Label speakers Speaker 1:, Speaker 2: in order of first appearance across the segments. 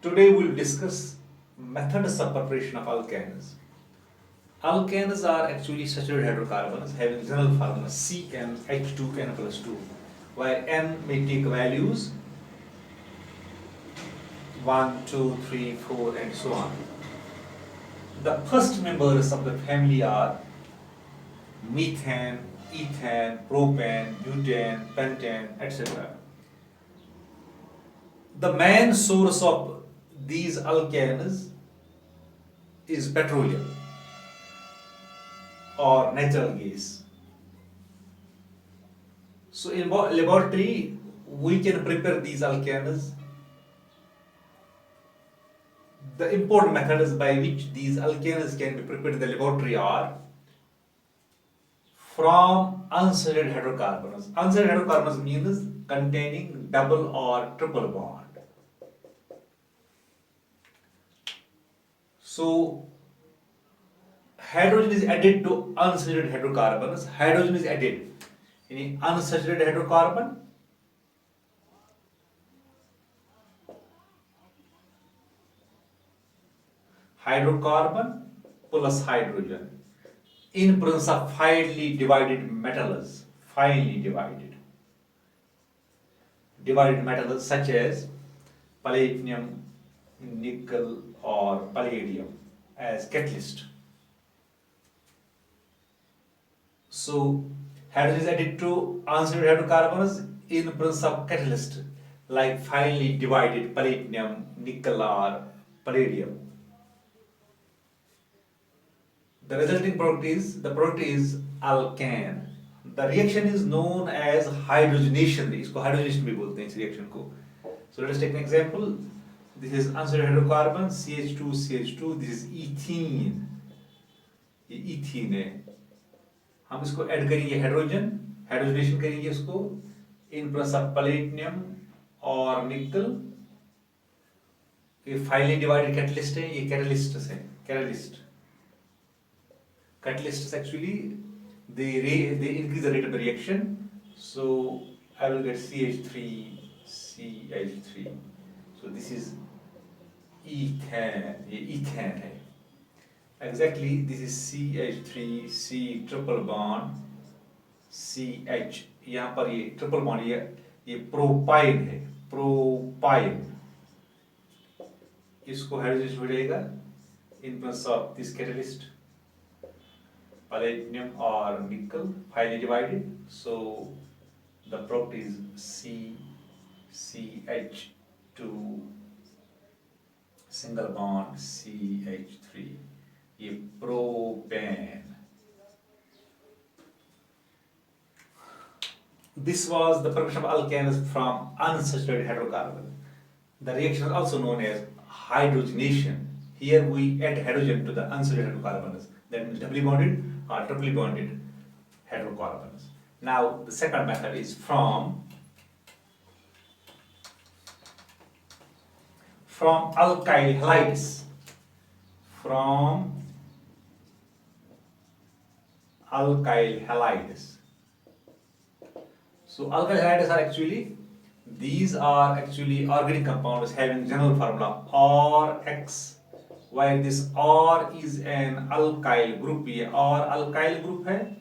Speaker 1: Today we'll discuss methods of preparation of alkanes. Alkanes are actually saturated hydrocarbons having general formula CnH2n plus 2, where N may take values 1, 2, 3, 4, and so on. The first members of the family are methane, ethane, propane, butane, pentane, etc. The main source of these alkanes is petroleum or natural gas. So in laboratory, we can prepare these alkanes. The important methods by which these alkanes can be prepared in the laboratory are from unsaturated hydrocarbons. Unsaturated hydrocarbons means containing double or triple bond. So hydrogen is added to unsaturated hydrocarbons. Hydrogen is added in unsaturated hydrocarbon. Hydrocarbon plus hydrogen in presence of finely divided metals. Finely divided metals such as platinum, nickel, or palladium as catalyst. So hydrogen is added to unsaturated hydrocarbons in presence of catalyst like finely divided platinum, nickel, or palladium. The resulting product is alkane. The reaction is known as hydrogenation. इसको hydrogenation भी बोलते हैं इस reaction को. So let us take an example. This is unsaturated hydrocarbon CH2CH2. This is ethene. ये ethene है. हम इसको ऐड करेंगे हाइड्रोजनेशन करेंगे इसको इन प्रेजेंस ऑफ प्लेटिनम और निकल. ये फाइनली डिवाइडेड कैटलिस्ट है. ये catalyst catalysts actually they increase the rate of the reaction. So I will get CH3CH3. So this is ethane. ये ethane है. Exactly, this is CH3C triple bond CH. यहाँ पर ये ट्रिपल बॉन्ड ये propyne है. Propyne इसको hydrogenation हो जाएगा in presence of this catalyst. Platinum or nickel highly divided, so the product is CH2 single bond CH3. ये propane. This was the preparation of alkanes from unsaturated hydrocarbon. The reaction is also known as hydrogenation. Here we add hydrogen to the unsaturated hydrocarbons. That means doubly bonded or triply bonded hydrocarbons. Now the second method is from alkyl halides. From alkyl halides. So alkyl halides are these are organic compounds having general formula RX. While this R is an alkyl group, ये R alkyl group है.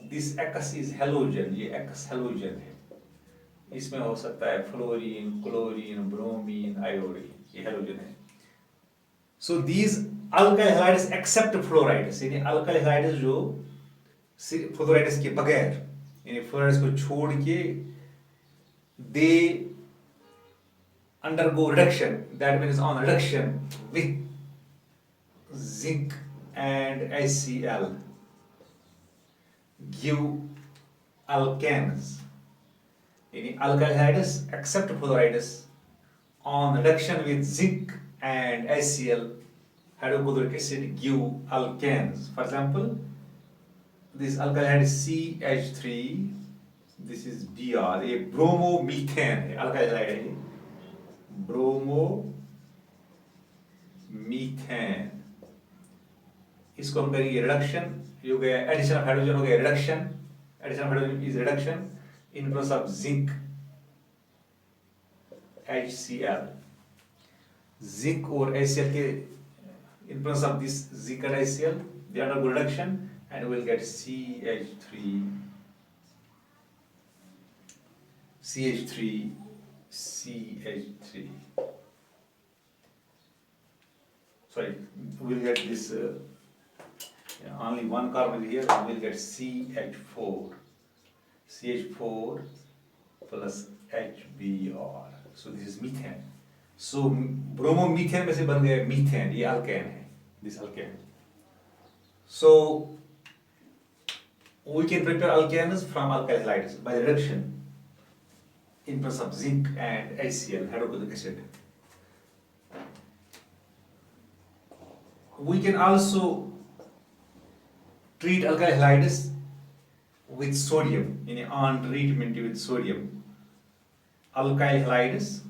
Speaker 1: This X is halogen, ये X halogen है. इसमें हो सकता है fluorine, chlorine, bromine, iodine, ये halogen है. So these alkyl halides except fluorides, यानी alkyl halides जो fluorides के बगैर, यानी fluorides को छोड़ के they undergo reduction. That means on reduction with zinc and HCl give alkanes. In alkyl halides except fluorides on reduction with zinc and HCl hydrochloric acid give alkanes. For example, this alkyl halide is CH3. This is Br. A bromomethane alkyl halide. Bromomethane. इसको हम करेंगे reduction. ये हो गया addition of hydrogen, हो गया reduction. Addition of hydrogen is reduction in presence of zinc HCl. zinc और HCl के in presence of this zinc and HCl, they undergo reduction and we will get CH3. Sorry, we will get this only one carbon here, we will get CH4 plus HBr. So this is methane. So bromomethane में से बन गया methane, ये alkane है, this alkane. So we can prepare alkanes from alkyl halides by reduction in presence of zinc and HCl, hydrochloric acid. We can also treat alkyl halides with sodium, on treatment with sodium. Alkyl halides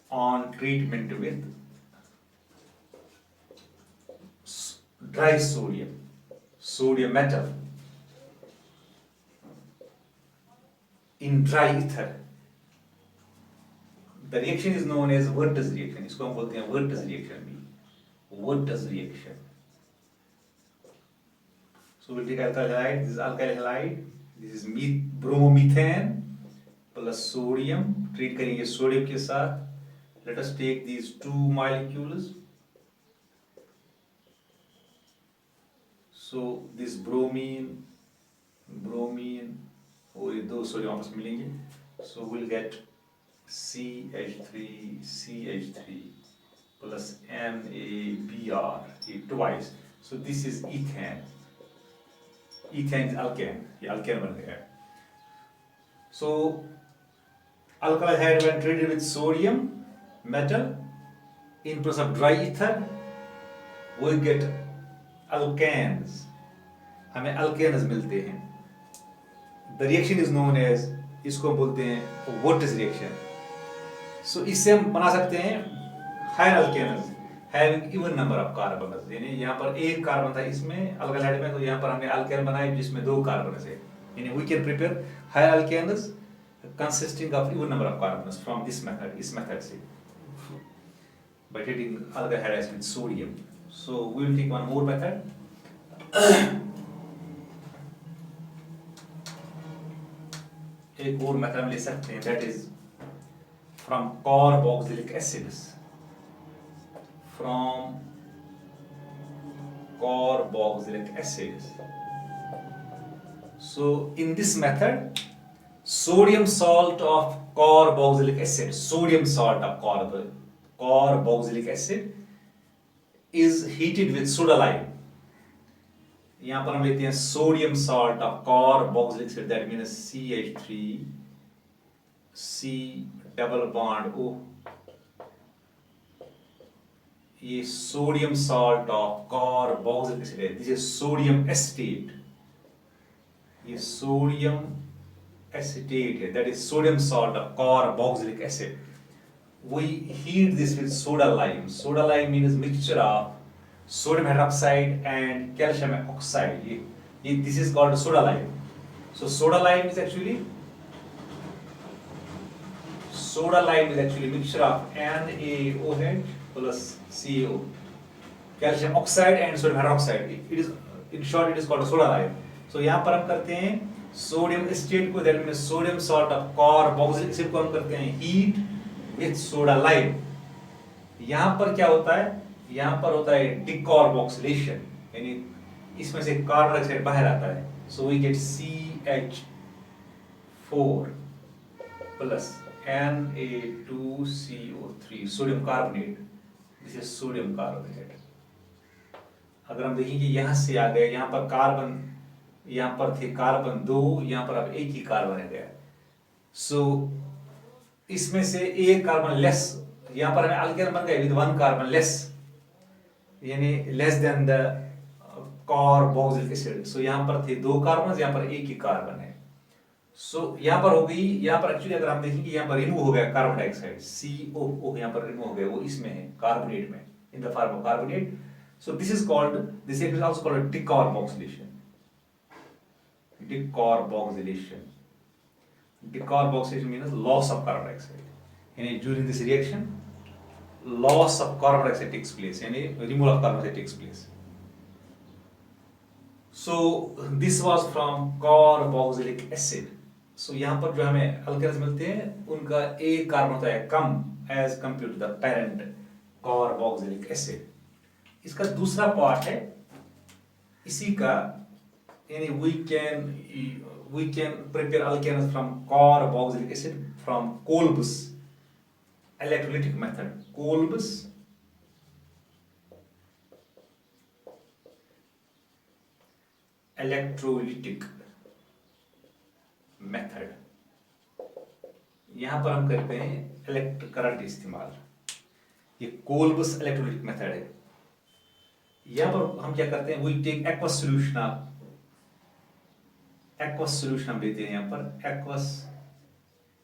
Speaker 1: on treatment with dry sodium metal in dry ether. The reaction is known as Wertz reaction. इसको हम बोलते हैं Wertz reaction भी. Wertz reaction. So we'll take alkyl halide. This is alkyl halide. This is bromomethane plus sodium. Treat करेंगे sodium के साथ. Let us take these two molecules. So this bromine और ये दो सोडियम आपस में मिलेंगे. So we'll get CH3 plus NaBr twice. So this is ethane. Ethane is alkane. ये alkane बन गया. So alkyl halide when treated with sodium metal in presence of dry ether, we get alkanes. हमें alkanes मिलते हैं. The reaction is known as, इसको हम बोलते हैं Wertz reaction. So इससे हम बना सकते हैं higher alkanes having even number of carbons. यानी यहाँ पर एक कार्बन था इसमें alkyl halide में, तो यहाँ पर हमने alkane बनाए जिसमें दो कार्बन है. यानी we can prepare higher alkanes consisting of even number of carbons from this method. इस method से by treating alkyl halides with sodium. So we will take one more method. एक और मेथड हम ले सकते हैं, that is from carboxylic acids. From carboxylic acids. So in this method, sodium salt of carboxylic acid, carboxylic acid is heated with soda lime. यहाँ पर हम लेते हैं sodium salt of carboxylic acid, that means CH3C double bond O. ये sodium salt of carboxylic acid है, this is sodium acetate. ये sodium acetate है, that is sodium salt of carboxylic acid. We heat this with soda lime. Soda lime means mixture of sodium hydroxide and calcium oxide. This is called soda lime. So soda lime is actually mixture of NaOH plus CO, calcium oxide and sodium hydroxide. In short it is called soda lime. So यहाँ पर हम करते हैं sodium acetate को, that means sodium salt of carboxylic acid को हम करते हैं हीट विथ सोडा लाइम. यहाँ पर क्या होता है, यहाँ पर होता है डिकार्बोक्सिलेशन, यानी इसमें से कार्बन डाइऑक्साइड बाहर आता है. So we get CH4 plus Na2CO3 sodium carbonate. This is sodium carbonate. अगर हम देखेंगे यहाँ से आ गए, यहाँ पर कार्बन, यहाँ पर थे कार्बन 2, यहाँ पर अब एक ही कार्बन है गया. सो इसमें से एक कार्बन लेस, यहाँ पर हमें अल्केन बन गए विद वन कार्बन लेस, यानी less than the carboxylic acid. So यहाँ पर थे दो कार्बन, यहाँ पर एक ही कार्बन है. सो यहाँ पर हो गई, यहाँ पर एक्चुअली अगर हम देखेंगे यहाँ पर रिमूव हो गया कार्बन डाइऑक्साइड, COO यहाँ पर रिमूव हो गया, वो इसमें है कार्बोनेट में, in the form of carbonate. So this is called, this is also called decarboxylation. Decarboxylation. Decarboxylation means loss of carbon dioxide. यानी during this reaction, loss of carbon dioxide takes place. यानी removal of carbon dioxide takes place. So this was from carboxylic acid. So यहाँ पर जो हमें alkanes मिलते हैं उनका एक कार्बन होता है कम as compared to the parent carboxylic acid. इसका दूसरा पार्ट है इसी का, यानी we can prepare alkanes from carboxylic acid from Kolb's electrolytic method. Kolb's electrolytic method. यहां पर हम करते हैं इलेक्ट्रिक करंट इस्तेमाल. ये कोल्बस इलेक्ट्रोलिटिक मेथड है. यहां पर हम क्या करते हैं, वी टेक एक्वस सॉल्यूशन हम लेते हैं. यहां पर एक्वस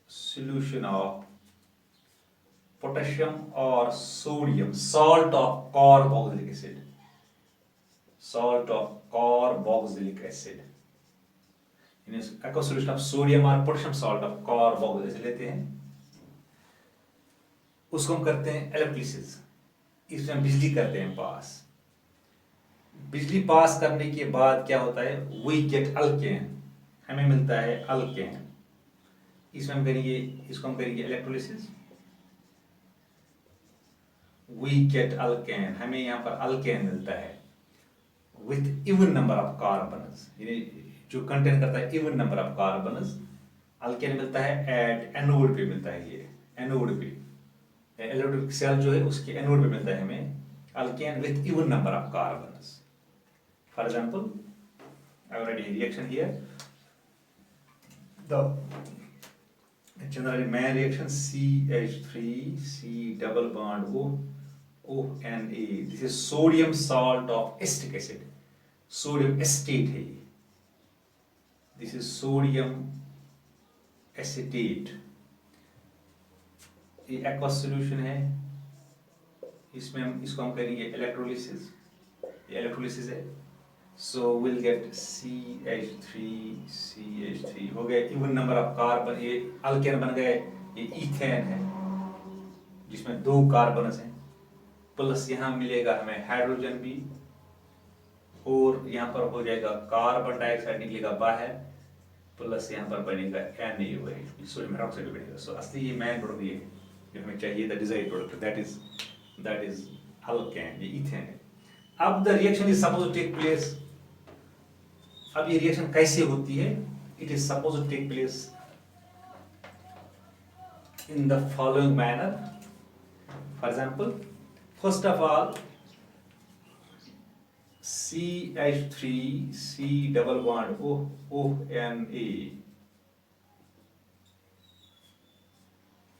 Speaker 1: सॉल्यूशन ऑफ पोटेशियम और sodium, salt of carboxylic acid, salt of carboxylic acid. Aqueous solution of sodium और potassium salt of carboxylic acid लेते हैं, उसको हम करते हैं इलेक्ट्रोलिसिस. इसमें हम बिजली करते हैं पास. बिजली पास करने के बाद क्या होता है, वी गेट अल्केन, हमें मिलता है अल्केन. इसमें हम करेंगे, इसको हम करेंगे इलेक्ट्रोलिसिस, वी गेट अल्केन, हमें यहाँ पर अल्केन मिलता है with even number of carbons, जो कंटेन करता है even number of carbons. Alkane मिलता है एट एनोड पे मिलता है, ये एनोड पे, इलेक्ट्रिक सेल जो है उसके एनोड पे मिलता है हमें alkane with even number of carbons. For example, I already reaction here. The generally main reaction CH3 C double bond O N A. This is sodium salt of acetic acid. Sodium acetate है ये. This is sodium acetate. ये aqueous solution है. इसमें हम इसको हम करेंगे electrolysis. ये इलेक्ट्रोलिसिस है. So we'll get CH3 हो गया इवन नंबर ऑफ कार्बन. ये अल्केन बन गए. ये इथेन है जिसमें 2 कार्बन हैं, प्लस यहाँ मिलेगा हमें हाइड्रोजन भी, और यहाँ पर हो जाएगा कार्बन डाइऑक्साइड निकलेगा बाहर, प्लस यहाँ पर बनेगा NaOH, सोडियम हाइड्रोक्साइड बनेगा. सो असली ये मेन प्रोडक्ट ये जो हमें चाहिए, the desired product, that is alkane, ये इथेन है. अब the reaction is suppose to take place. अब ये रिएक्शन कैसे होती है, it is suppose to take place in the following manner. For example, first of all CH3 C double bond O N A,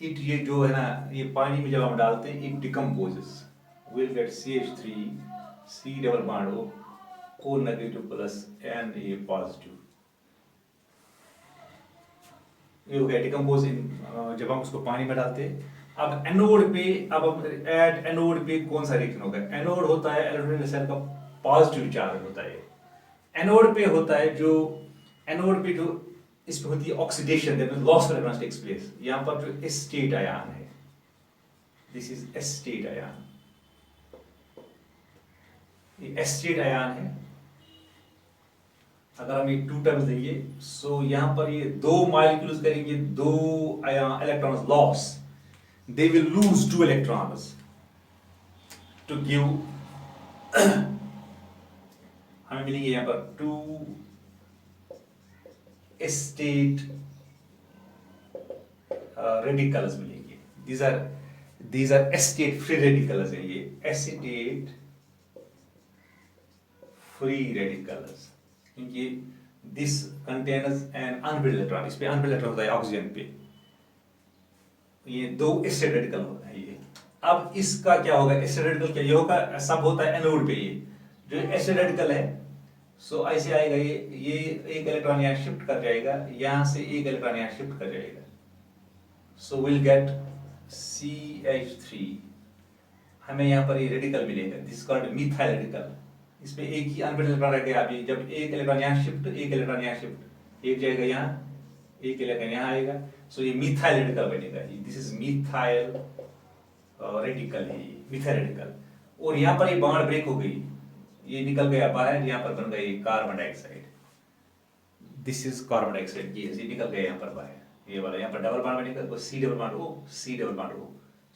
Speaker 1: it ये जो है ना, ये पानी में जब हम डालते हैं it decomposes. Will get CH3 C double bond O negative plus Na positive. ये हो गया डिकम्पोज इन, जब हम उसको पानी में डालते हैं. अब एनोड पे, अब हम एट एनोड पे कौन सा रिएक्शन होगा. एनोड होता है इलेक्ट्रॉनिक सेल का पॉजिटिव चार्ज होता है. एनोड पे होता है जो, एनोड पे जो इस पे होती है oxidation, that means loss of electrons takes place. यहां पर जो एस्टेट आयन है, दिस इज एस्टेट आयन, ये एस्टेट आयन है. अगर हम ये 2 टर्म्स देंगे, सो यहां पर ये 2 मॉलिक्यूल्स करेंगे, 2 ion electrons loss, they will lose 2 electrons to give हमें मिलेंगे यहाँ पर 2 state radicals मिलेंगे. these are acetate free radicals हैं, ये acetate free radicals, क्योंकि this contains an unvalent electron. इस पे unvalent electron होता है ऑक्सीजन पे. ये 2 एसिड रेडिकल होता है ये. अब इसका क्या होगा, एसिड रेडिकल क्या ये होगा, सब होता है एनोड पे. ये जो एसिड रेडिकल है, सो ऐसे आएगा, ये एक इलेक्ट्रॉन यहाँ शिफ्ट कर जाएगा, यहाँ से एक इलेक्ट्रॉन यहाँ शिफ्ट कर जाएगा. सो विल गेट CH3, हमें यहाँ पर ये रेडिकल मिलेगा, दिस कॉल्ड मिथाइल रेडिकल. इसमें एक ही अनवेलेंट इलेक्ट्रॉन रह गया. अभी जब एक इलेक्ट्रॉन यहाँ शिफ्ट, एक इलेक्ट्रॉन यहाँ शिफ्ट, एक जाएगा यहाँ, एक इलेक्ट्रॉन यहाँ आएगा, सो ये मिथाइल रेडिकल बनेगा, दिस इज मिथाइल रेडिकल है, मिथाइल रेडिकल। और यहाँ पर ये बॉन्ड ब्रेक हो गई, ये निकल गया बाहर, यहाँ पर बन गई carbon dioxide, this is carbon dioxide gas, ये निकल गया यहाँ पर बाहर, ये वाला यहाँ पर डबल बॉन्ड बनेगा, तो C double bond O, C double bond O,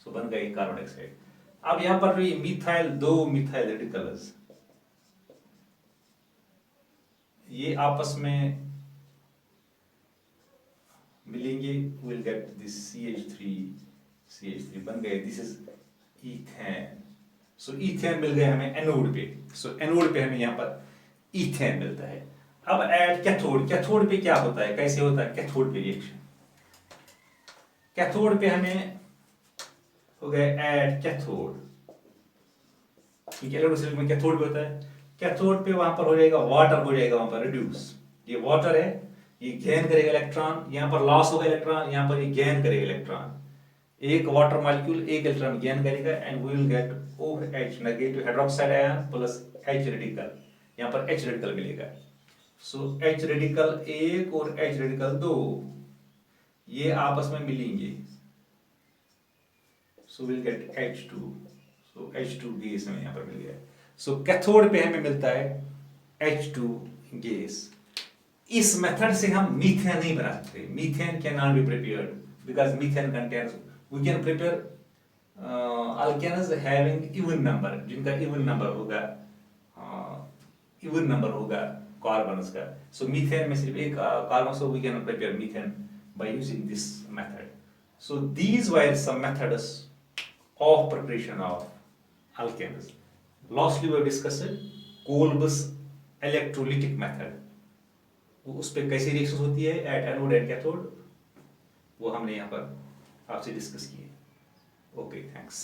Speaker 1: so बन गई कार्बन डाइऑक्साइड। अब यहाँ पर ये मिथाइल, दो मिथाइल रेडिकल्स ये आपस में मिलेंगे, विल गेट दिस CH3 बन गए, this is ethane. So ethane मिल गया हमें एनोड पे, सो एनोड पे हमें यहाँ पर ईथेन मिलता है। अब एट कैथोड, कैथोड पे क्या होता है, कैसे होता है कैथोड पे रिएक्शन? कैथोड पे हमें हो गया एट कैथोड, इलेक्ट्रोसिल में कैथोड पे होता है, कैथोड पे वहां पर हो जाएगा वाटर, हो जाएगा वहां पर रिड्यूस, ये वाटर है, ये गेन करेगा इलेक्ट्रॉन, यहाँ पर लॉस होगा इलेक्ट्रॉन, यहाँ पर ये गेन करेगा इलेक्ट्रॉन, एक वाटर मॉलिक्यूल एक इलेक्ट्रॉन गेन करेगा, and we will get OH negative hydroxide ion plus H radical, यहाँ पर H रेडिकल मिलेगा। सो H रेडिकल एक और H रेडिकल दो, ये आपस में मिलेंगे, so will get H2, so H2 gas हमें यहाँ पर मिल गया। सो कैथोड पे हमें मिलता है H2 गैस। इस मेथड से हम मीथेन नहीं बना सकते, methane can not be prepared because methane contains, we can prepare alkanes having even number, जिनका इवन नंबर होगा कार्बन्स का। सो मीथेन में सिर्फ एक carbon, so we can prepare methane by using this method. So these were some methods of preparation of alkenes. Lastly we have discussed Kolb's electrolytic method, उस पे कैसी reaction होती है एट एनोड एंड कैथोड, वो हमने यहाँ पर आपसे डिस्कस किए। Okay, thanks.